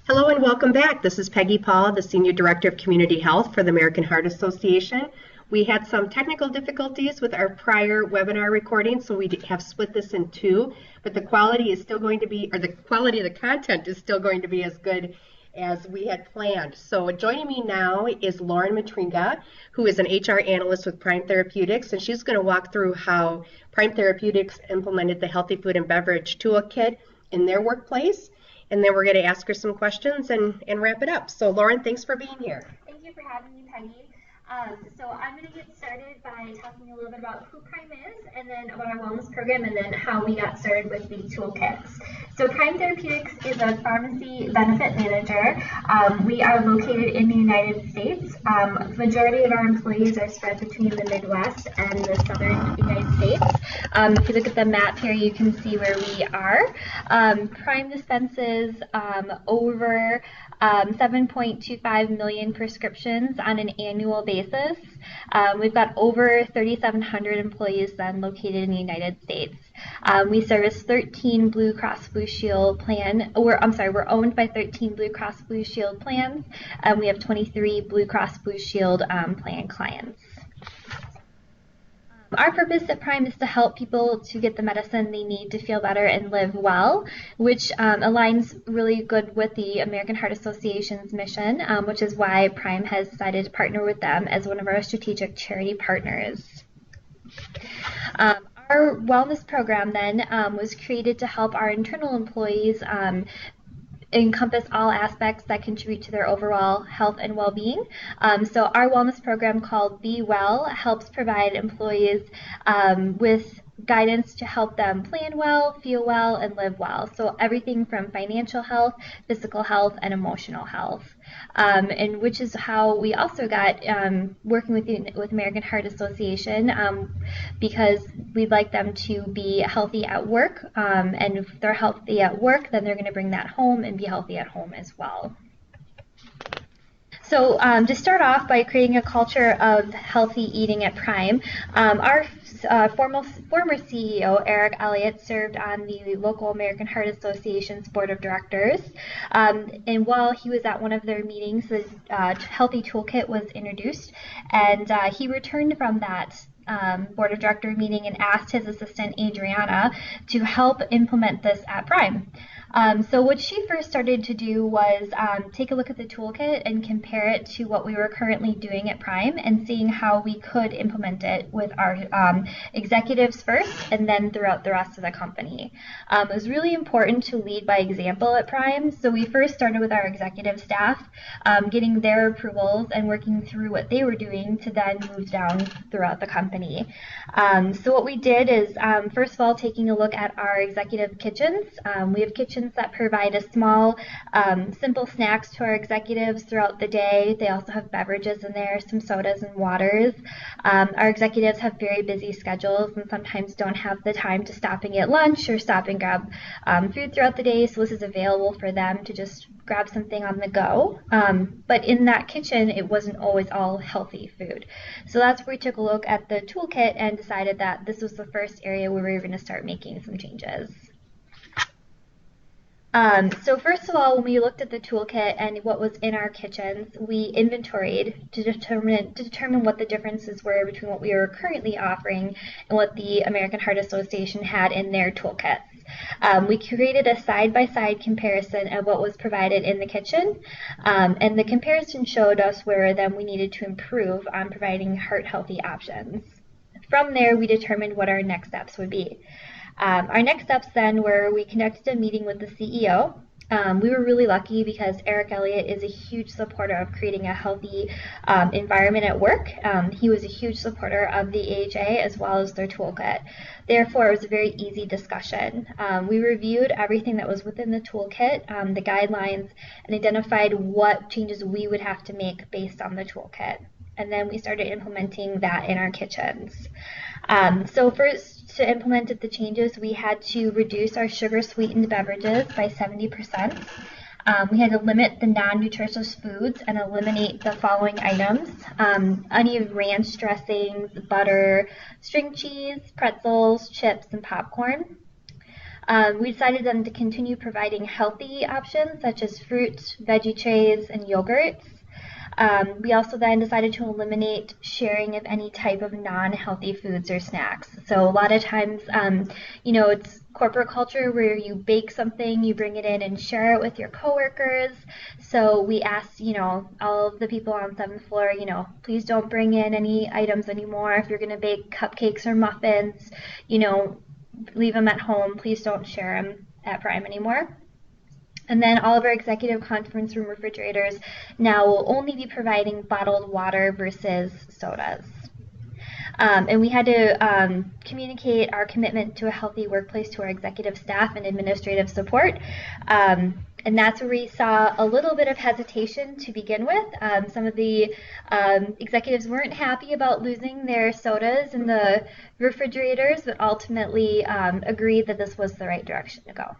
Hello and welcome back. This is Peggy Paul, the Senior Director of Community Health for the American Heart Association. We had some technical difficulties with our prior webinar recording, so we have split this in two, but the quality is still going to be, or the quality of the content is still going to be as good as we had planned. So joining me now is Lauren Matringa, who is an HR analyst with Prime Therapeutics, and she's going to walk through how Prime Therapeutics implemented the Healthy Food and Beverage Toolkit in their workplace. And then we're going to ask her some questions and wrap it up. So Lauren, thanks for being here. Thank you for having me, Peggy. So I'm going to get started by talking a little bit about who Prime is, and then about our wellness program, and then how we got started with the toolkits. So Prime Therapeutics is a pharmacy benefit manager. We are located in the United States. The majority of our employees are spread between the Midwest and the Southern United States. If you look at the map here, you can see where we are. Prime dispenses over 7.25 million prescriptions on an annual basis. We've got over 3,700 employees then located in the United States. We service 13 Blue Cross Blue Shield we're owned by 13 Blue Cross Blue Shield plans, and we have 23 Blue Cross Blue Shield plan clients. Our purpose at Prime is to help people to get the medicine they need to feel better and live well, which aligns really good with the American Heart Association's mission, which is why Prime has decided to partner with them as one of our strategic charity partners. Our wellness program then was created to help our internal employees encompass all aspects that contribute to their overall health and well-being. So our wellness program called Be Well helps provide employees with guidance to help them plan well, feel well, and live well. So everything from financial health, physical health, and emotional health. And which is how we also got working with American Heart Association, because we'd like them to be healthy at work, and if they're healthy at work, then they're going to bring that home and be healthy at home as well. So to start off by creating a culture of healthy eating at Prime, our former CEO, Eric Elliott, served on the local American Heart Association's board of directors. And while he was at one of their meetings, the Healthy Toolkit was introduced, and he returned from that board of director meeting and asked his assistant Adriana to help implement this at Prime. So what she first started to do was take a look at the toolkit and compare it to what we were currently doing at Prime, and seeing how we could implement it with our executives first and then throughout the rest of the company. It was really important to lead by example at Prime, so we first started with our executive staff, getting their approvals and working through what they were doing to then move down throughout the company. So what we did is, first of all, taking a look at our executive kitchens. We have kitchens that provide a small, simple snacks to our executives throughout the day. They also have beverages in there, some sodas and waters. Our executives have very busy schedules and sometimes don't have the time to stop and get lunch or stop and grab food throughout the day, so this is available for them to just grab something on the go. But in that kitchen, it wasn't always all healthy food. So that's where we took a look at the toolkit and decided that this was the first area where we were going to start making some changes. So first of all, when we looked at the toolkit and what was in our kitchens, we inventoried to determine what the differences were between what we were currently offering and what the American Heart Association had in their toolkits. We created a side-by-side comparison of what was provided in the kitchen, and the comparison showed us where then we needed to improve on providing heart-healthy options. From there, we determined what our next steps would be. Our next steps then were we conducted a meeting with the CEO. We were really lucky because Eric Elliott is a huge supporter of creating a healthy environment at work. He was a huge supporter of the AHA as well as their toolkit. Therefore, it was a very easy discussion. We reviewed everything that was within the toolkit, the guidelines, and identified what changes we would have to make based on the toolkit. And then we started implementing that in our kitchens. So first, to implement the changes, we had to reduce our sugar-sweetened beverages by 70%. We had to limit the non-nutritious foods and eliminate the following items: onion ranch dressings, butter, string cheese, pretzels, chips, and popcorn. We decided then to continue providing healthy options such as fruit, veggie trays, and yogurts. We also then decided to eliminate sharing of any type of non-healthy foods or snacks. So a lot of times, it's corporate culture where you bake something, you bring it in and share it with your coworkers. So we asked, all of the people on the 7th floor, please don't bring in any items anymore. If you're going to bake cupcakes or muffins, leave them at home. Please don't share them at Prime anymore. And then all of our executive conference room refrigerators now will only be providing bottled water versus sodas. And we had to communicate our commitment to a healthy workplace to our executive staff and administrative support. And that's where we saw a little bit of hesitation to begin with. Some of the executives weren't happy about losing their sodas in the refrigerators, but ultimately agreed that this was the right direction to go.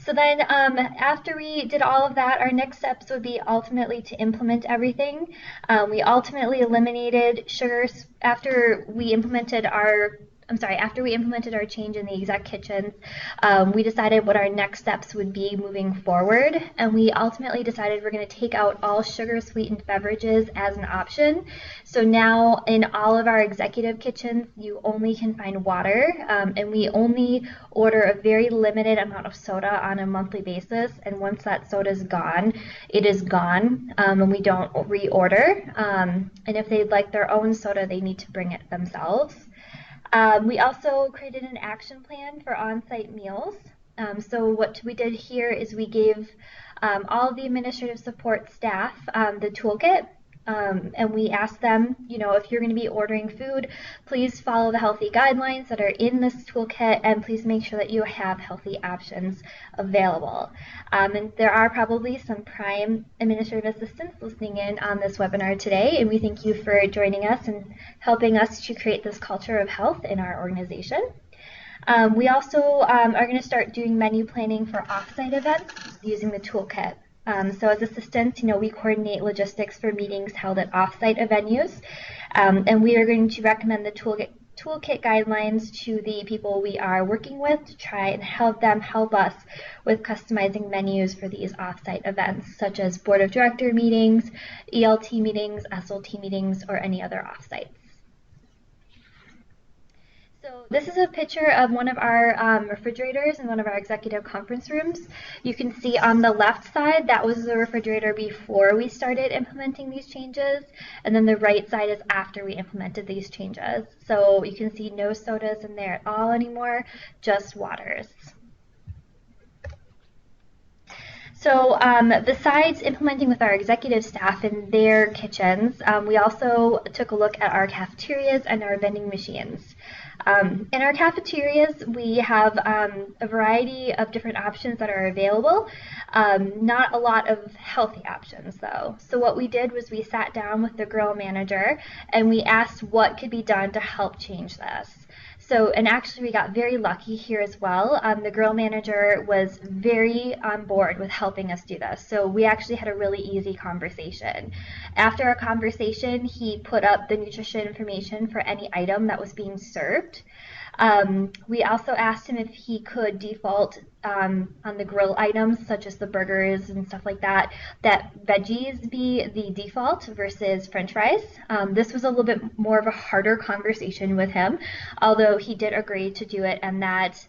So then after we did all of that, our next steps would be ultimately to implement everything. We ultimately eliminated sugars after we implemented our change in the exec kitchens. We decided what our next steps would be moving forward, and we ultimately decided we're going to take out all sugar-sweetened beverages as an option. So now in all of our executive kitchens, you only can find water, and we only order a very limited amount of soda on a monthly basis, and once that soda is gone, it is gone, and we don't reorder. And if they'd like their own soda, they need to bring it themselves. We also created an action plan for on-site meals. So what we did here is we gave all of the administrative support staff the toolkit, and we asked them, if you're going to be ordering food, please follow the healthy guidelines that are in this toolkit, and please make sure that you have healthy options available. And there are probably some Prime administrative assistants listening in on this webinar today, and we thank you for joining us and helping us to create this culture of health in our organization. We also are going to start doing menu planning for offsite events using the toolkit. So as assistants, we coordinate logistics for meetings held at offsite venues, and we are going to recommend the toolkit guidelines to the people we are working with to try and help us with customizing menus for these offsite events, such as board of director meetings, ELT meetings, SLT meetings, or any other offsites. So this is a picture of one of our refrigerators in one of our executive conference rooms. You can see on the left side, that was the refrigerator before we started implementing these changes, and then the right side is after we implemented these changes. So you can see no sodas in there at all anymore, just waters. So besides implementing with our executive staff in their kitchens, we also took a look at our cafeterias and our vending machines. In our cafeterias, we have a variety of different options that are available. Not a lot of healthy options, though. So what we did was we sat down with the grill manager and we asked what could be done to help change this. So, and actually we got very lucky here as well. The grill manager was very on board with helping us do this. So we actually had a really easy conversation. After our conversation, he put up the nutrition information for any item that was being served. We also asked him if he could default on the grill items, such as the burgers and stuff like that, that veggies be the default versus French fries. This was a little bit more of a harder conversation with him, although he did agree to do it, and that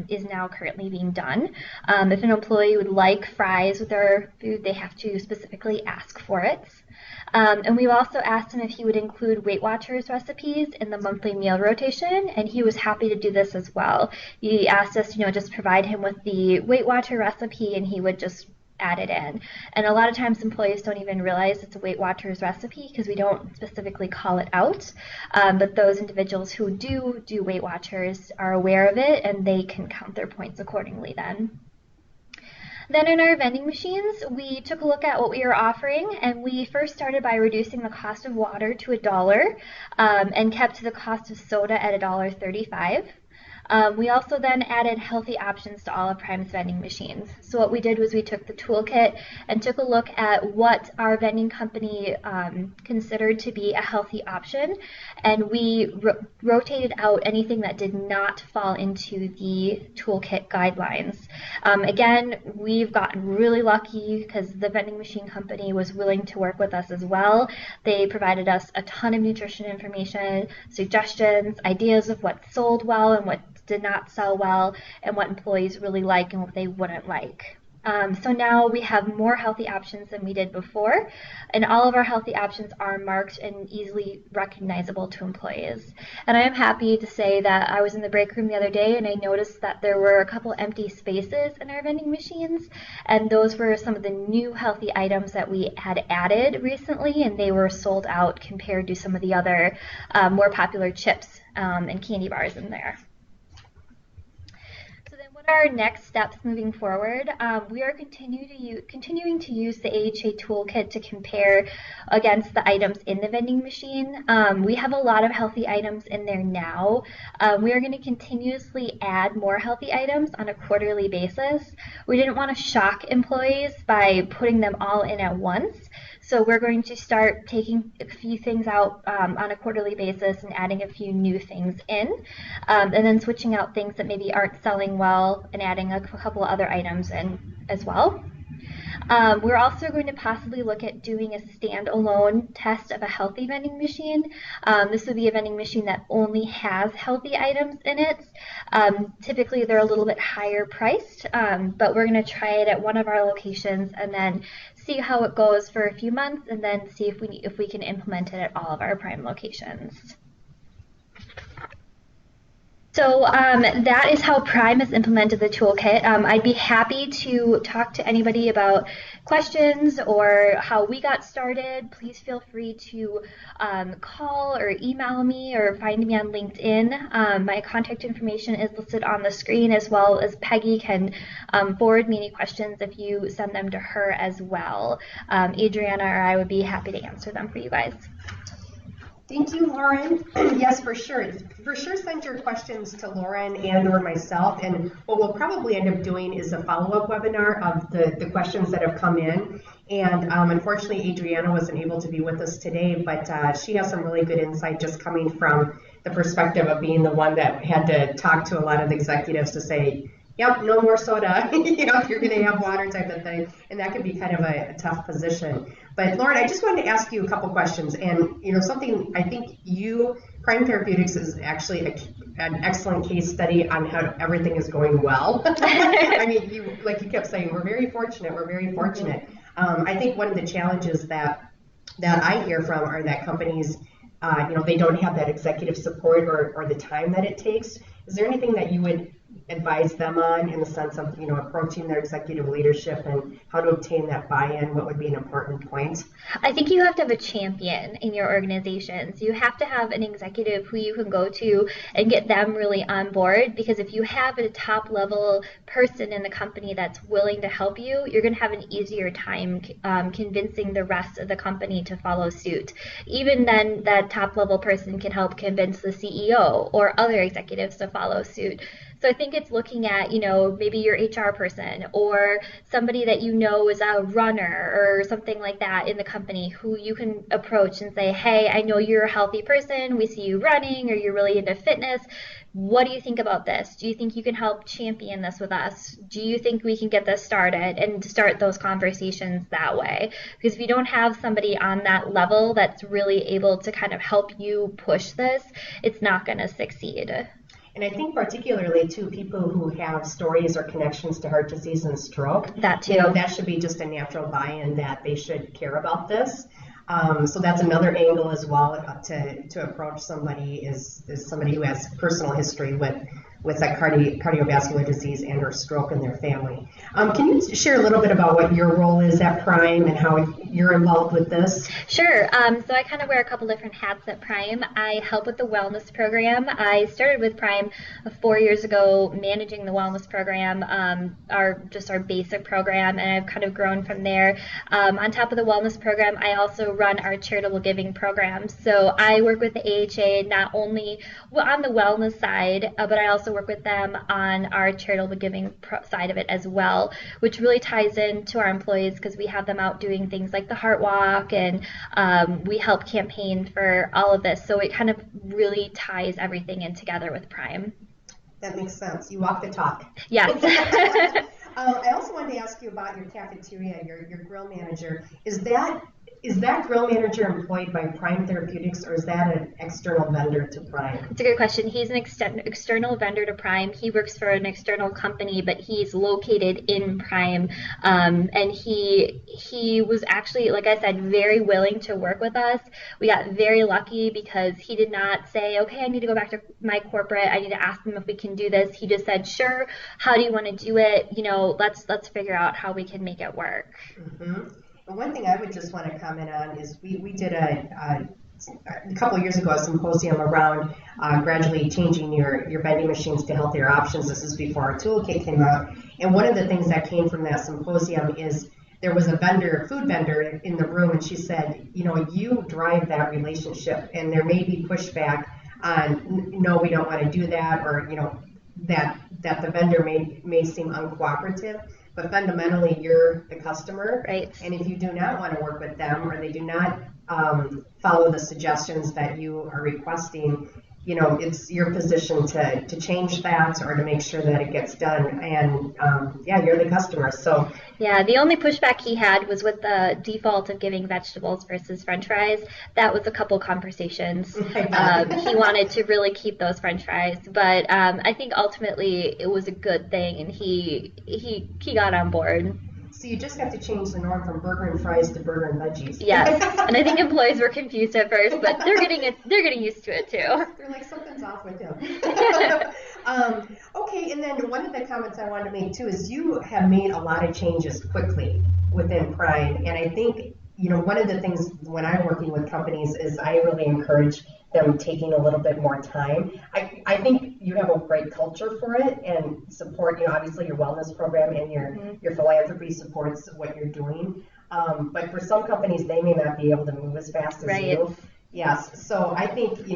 is now currently being done. If an employee would like fries with their food, they have to specifically ask for it. And we also asked him if he would include Weight Watchers recipes in the monthly meal rotation, and he was happy to do this as well. He asked us, just provide him with the Weight Watcher recipe, and he would just add it in. And a lot of times employees don't even realize it's a Weight Watchers recipe because we don't specifically call it out. But those individuals who do Weight Watchers are aware of it, and they can count their points accordingly then. Then in our vending machines, we took a look at what we were offering, and we first started by reducing the cost of water to $1 and kept the cost of soda at $1.35. We also then added healthy options to all of Prime's vending machines. So what we did was we took the toolkit and took a look at what our vending company considered to be a healthy option, and we rotated out anything that did not fall into the toolkit guidelines. Again, we've gotten really lucky because the vending machine company was willing to work with us as well. They provided us a ton of nutrition information, suggestions, ideas of what sold well and what did not sell well, and what employees really like and what they wouldn't like. So now we have more healthy options than we did before, and all of our healthy options are marked and easily recognizable to employees. And I am happy to say that I was in the break room the other day and I noticed that there were a couple empty spaces in our vending machines, and those were some of the new healthy items that we had added recently, and they were sold out compared to some of the other more popular chips and candy bars in there. What are our next steps moving forward? We are continuing to use the AHA toolkit to compare against the items in the vending machine. We have a lot of healthy items in there now. We are going to continuously add more healthy items on a quarterly basis. We didn't want to shock employees by putting them all in at once. So we're going to start taking a few things out on a quarterly basis and adding a few new things in, and then switching out things that maybe aren't selling well and adding a couple other items in as well. We're also going to possibly look at doing a standalone test of a healthy vending machine. This would be a vending machine that only has healthy items in it. Typically they're a little bit higher priced, but we're going to try it at one of our locations and then see how it goes for a few months, and then see if we can implement it at all of our Prime locations. So that is how Prime has implemented the toolkit. I'd be happy to talk to anybody about questions or how we got started. Please feel free to call or email me or find me on LinkedIn. My contact information is listed on the screen, as well as Peggy can forward me any questions if you send them to her as well. Adriana or I would be happy to answer them for you guys. Thank you, Lauren. Yes, for sure. For sure, send your questions to Lauren and or myself. And what we'll probably end up doing is a follow-up webinar of the questions that have come in. And unfortunately, Adriana wasn't able to be with us today, but she has some really good insight just coming from the perspective of being the one that had to talk to a lot of the executives to say, yep, no more soda, you're going to have water type of thing. And that could be kind of a tough position. But Lauren, I just wanted to ask you a couple questions. And, something I think Prime Therapeutics is actually an excellent case study on how everything is going well. I mean, like you kept saying, we're very fortunate. I think one of the challenges that I hear from are that companies, they don't have that executive support or the time that it takes. Is there anything that you would advise them on in the sense of, approaching their executive leadership and how to obtain that buy-in? What would be an important point? I think you have to have a champion in your organization. So you have to have an executive who you can go to and get them really on board, because if you have a top level person in the company that's willing to help you, you're going to have an easier time convincing the rest of the company to follow suit. Even then, that top level person can help convince the CEO or other executives to follow suit. So I think it's looking at, maybe your HR person or somebody that is a runner or something like that in the company who you can approach and say, hey, I know you're a healthy person. We see you running, or you're really into fitness. What do you think about this? Do you think you can help champion this with us? Do you think we can get this started? And start those conversations that way. Because if you don't have somebody on that level that's really able to kind of help you push this, it's not going to succeed. And I think particularly to people who have stories or connections to heart disease and stroke, that too. That should be just a natural buy-in that they should care about this. So that's another angle as well to approach somebody is somebody who has personal history with that cardiovascular disease and or stroke in their family. Can you share a little bit about what your role is at Prime and how you're involved with this? Sure. So I kind of wear a couple different hats at Prime. I help with the wellness program. I started with Prime 4 years ago, managing the wellness program, our basic program, and I've kind of grown from there. On top of the wellness program, I also run our charitable giving program. So I work with the AHA not only on the wellness side, but I also work with them on our charitable giving side of it as well, which really ties into our employees because we have them out doing things like the Heart Walk, and we help campaign for all of this. So it kind of really ties everything in together with Prime. That makes sense. You walk the talk. Yes. I also wanted to ask you about your cafeteria, your grill manager. Is that grill manager employed by Prime Therapeutics, or is that an external vendor to Prime? It's a good question. He's an external vendor to Prime. He works for an external company, but he's located in Prime. And he was actually, like I said, very willing to work with us. We got very lucky because he did not say, okay, I need to go back to my corporate. I need to ask them if we can do this. He just said, sure. How do you want to do it? Let's figure out how we can make it work. Mm-hmm. One thing I would just want to comment on is we did a couple of years ago a symposium around gradually changing your vending machines to healthier options. This is before our toolkit came out. And one of the things that came from that symposium is there was a food vendor in the room, and she said, you drive that relationship, and there may be pushback on, no, we don't want to do that, or, that the vendor may seem uncooperative. But fundamentally, you're the customer, right? And if you do not want to work with them, or they do not follow the suggestions that you are requesting, it's your position to change that or to make sure that it gets done. And you're the customer. So yeah, the only pushback he had was with the default of giving vegetables versus French fries. That was a couple conversations. He wanted to really keep those French fries, but I think ultimately it was a good thing, and he got on board. So you just have to change the norm from burger and fries to burger and veggies. Yes, and I think employees were confused at first, but they're getting used to it too. They're like, something's off with him. Okay, and then one of the comments I wanted to make too is you have made a lot of changes quickly within Prime, and I think one of the things when I'm working with companies is I really encourage them taking a little bit more time. I think you have a great culture for it and support, obviously your wellness program and your philanthropy supports what you're doing. But for some companies, they may not be able to move as fast as you. Yes. So I think, if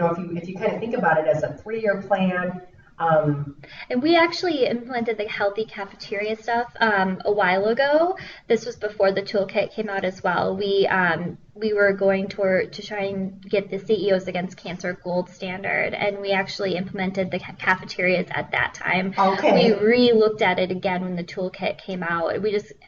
you kind of think about it as a 3-year plan. And we actually implemented the healthy cafeteria stuff a while ago. This was before the toolkit came out as well. We were going to try and get the CEOs Against Cancer gold standard, and we actually implemented the cafeterias at that time. Okay. We re-looked at it again when the toolkit came out.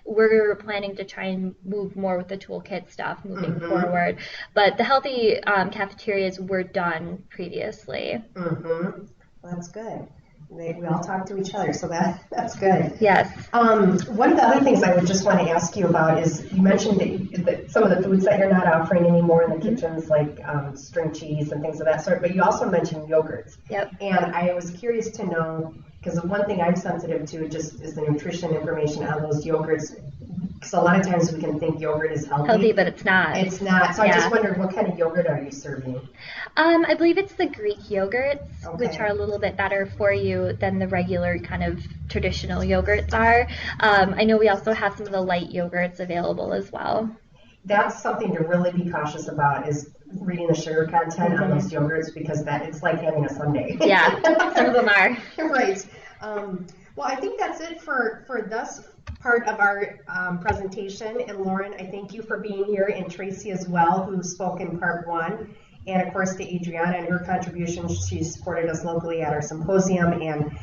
We're planning to try and move more with the toolkit stuff moving forward. But the healthy cafeterias were done previously. Mm-hmm. That's good. We all talk to each other, so that's good. Yes. One of the other things I would just want to ask you about is you mentioned that some of the foods that you're not offering anymore in the kitchens, like string cheese and things of that sort, but you also mentioned yogurts. Yep. And I was curious to know, because the one thing I'm sensitive to just is the nutrition information on those yogurts. Because a lot of times we can think yogurt is healthy. But it's not. It's not. So I just wondered, what kind of yogurt are you serving? I believe it's the Greek yogurts, which are a little bit better for you than the regular kind of traditional yogurts are. I know we also have some of the light yogurts available as well. That's something to really be cautious about, is reading the sugar content on those yogurts, because it's like having a sundae. Yeah, some of them are. Right. Well, I think that's it for this part of our presentation. And Lauren, I thank you for being here, and Tracy as well, who spoke in part 1. And of course to Adriana and her contributions. She supported us locally at our symposium, and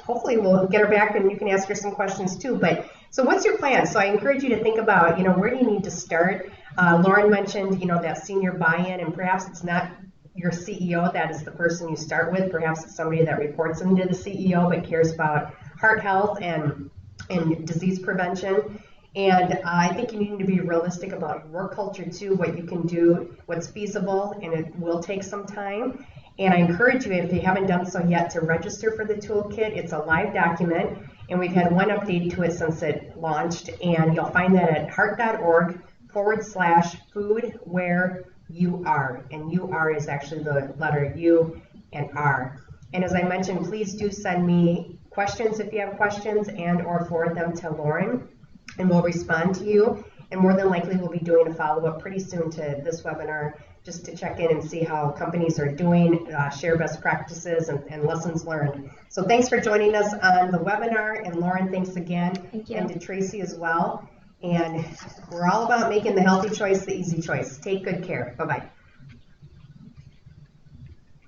hopefully we'll get her back and you can ask her some questions too. But so what's your plan? So I encourage you to think about, where do you need to start? Lauren mentioned, that senior buy-in, and perhaps it's not your CEO that is the person you start with. Perhaps it's somebody that reports into the CEO but cares about heart health and disease prevention. And I think you need to be realistic about your culture too, what you can do, what's feasible, and it will take some time. And I encourage you, if you haven't done so yet, to register for the toolkit. It's a live document, and we've had one update to it since it launched, and you'll find that at heart.org food where you are. And you are is actually the letter U and R. And as I mentioned, please do send me questions if you have questions, and or forward them to Lauren, and we'll respond to you. And more than likely, we'll be doing a follow-up pretty soon to this webinar, just to check in and see how companies are doing, share best practices and lessons learned. So thanks for joining us on the webinar, and Lauren, thanks again. Thank you. And to Tracy as well. And we're all about making the healthy choice the easy choice. Take good care. Bye-bye.